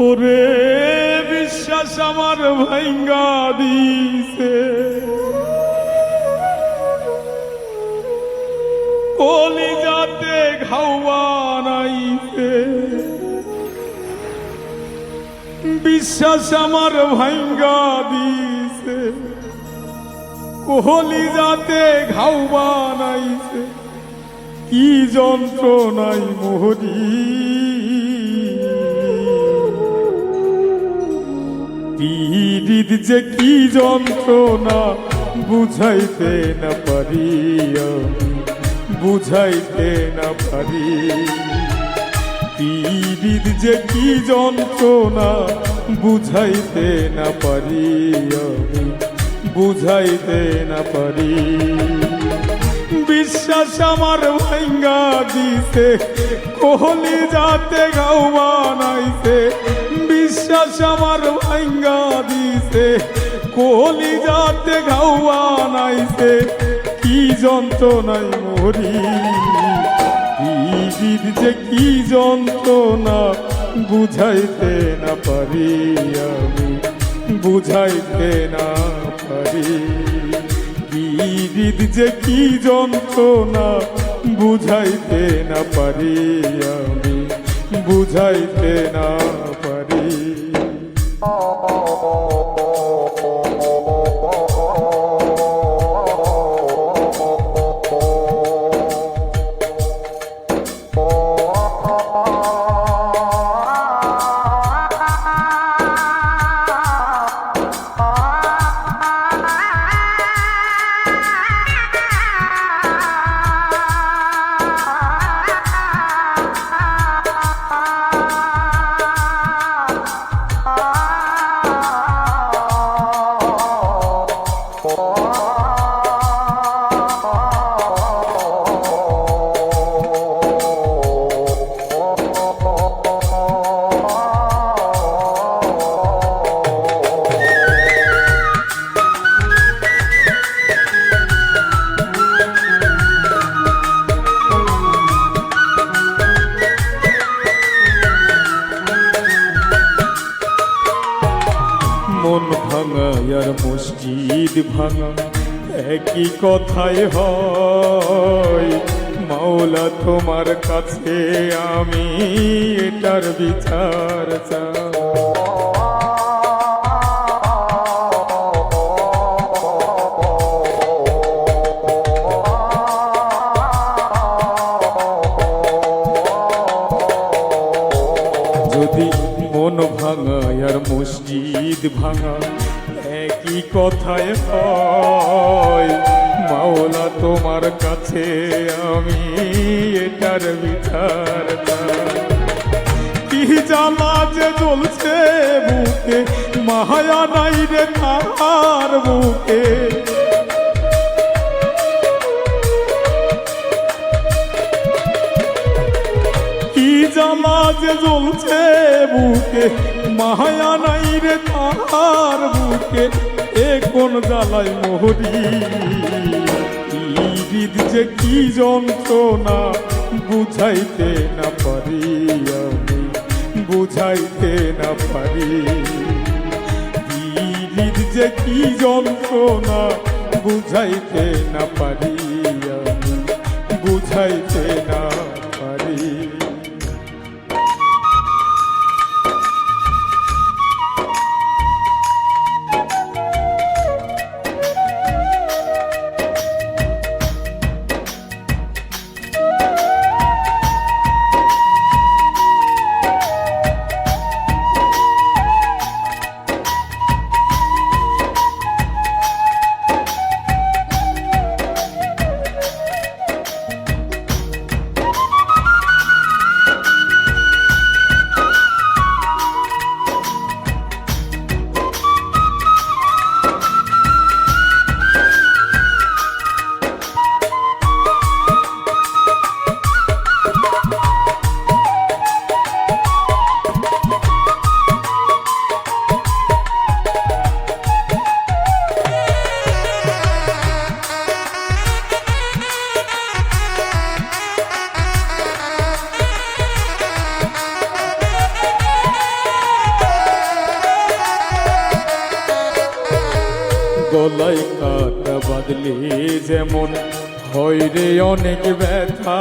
ওরে বিশ্বাস আমার ভাঙ্গা দিছে, কলিজাতে ঘাও বানাইছে। বিশ্বাস আমার ভাঙ্গা দিছে, কলিজাতে ঘাও বানাইছে। কি যন্ত্রণাই মোহরি, পীড়িত যে কি যন্ত্রণা বুঝাইতে না পারি, বুঝাইতে না পারি। পীড়িত যে কি যন্ত্রণা বুঝাইতে না পারি, বুঝাইতে না পারি। বিশ্বাস আমার ভাঙ্গা দিছে, কলিজাতে ঘাও বানাইছে। বিশ্বাস আমার ভাঙ্গা দিছে, কলিজাতে ঘাও বানাইছে। কি যন্ত্রণাই মরি, পীড়িত যে কি যন্ত্রণা বুঝাইতে না পারি, আমি বুঝাইতে না পারি। পীড়িত যে কি যন্ত্রণা বুঝাইতে না পারি, আমি বুঝাইতে না পারি। মন ভাঙা আর মসজিদ ভাঙা একই কথাই হয়। মাওলা তোমার কাছে আমি এটার বিচার চাই। যদি মন ভাঙা আর মসজিদ ভাঙা একই কথায় হয়, মাওলা তোমার কাছে আমি এটার বিচার চাই। কি জ্বালা যে জ্বলছে বুকে, মায়া নাই রে কার বুকে। কি জ্বালা যে জ্বলছে বুকে, মায়া নাই রে তার বুকে। এ কোন জ্বালাই মোহরি, পীড়িত যে কি যন্ত্রণা বুঝাইতে না পারি, আমি বুঝাইতে না পারি। পীড়িত যে কি যন্ত্রণা বুঝাইতে না পারি, আমি বুঝাইতে না পারি। গলায় কাটা বাঁধলে যেমন হয় রে অনেক ব্যথা,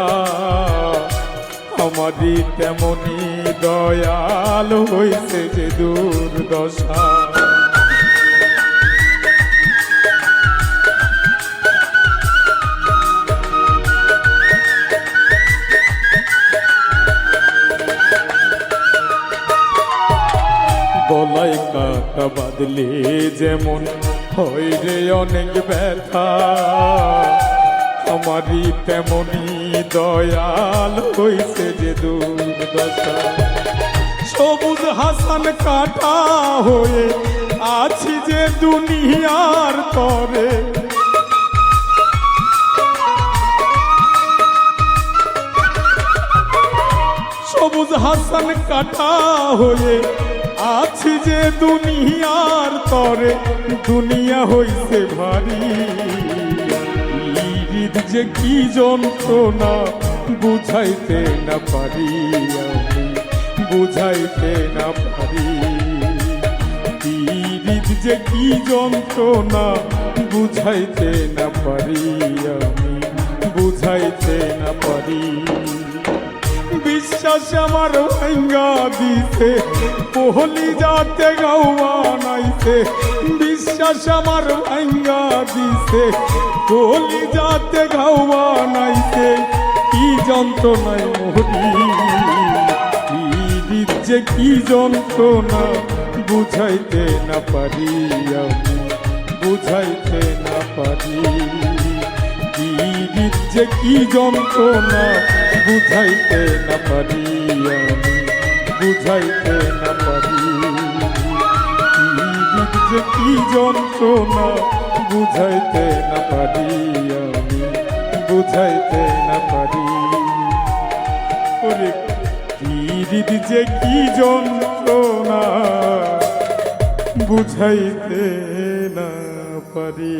আমারই তেমনি দয়াল হইছে যে দুর্দশা। গলায় কাটা বাঁধলে যেমন হয় রে অনেক ব্যথা, আমারই তেমনি দয়াল হইছে যে দুর্দশা। সবুজ হাসান কাটা হয়ে আছি যে দুনিয়ার তরে, সবুজ হাসান কাটা হয়ে আছি যে দুনিয়ার তরে, দুনিয়া হইছে ভারী। হৃদ যে কি যন্ত্রণা বুঝাইতে না পারি, আমি বুঝাইতে না পারি। হৃদ যে কি যন্ত্রণা বুঝাইতে না পারি, আমি বুঝাইতে না পারি। বিশ্বাস আমার ভাঙ্গা দিতে পহলি যাতে গাওয়া নাইতে, বিশ্বাস আমার ভাঙ্গা দিতে পহলি যাতে গাওয়া নাইতে, কি যন্ত্রণায় মরি। হৃদ যে কি যন্ত্রণা বুঝাইতে না পারি, আমি বুঝাইতে না পারি। হৃদ যে কি যন্ত্রণা বুঝাইতে না পারি, আমি বুঝাইতে না পারি। হৃদ যে কি যন্ত্রণা বুঝাইতে না পারি, আমি বুঝাইতে না পারি। ওরে হৃদ যে কি যন্ত্রণা বুঝাইতে না পারি।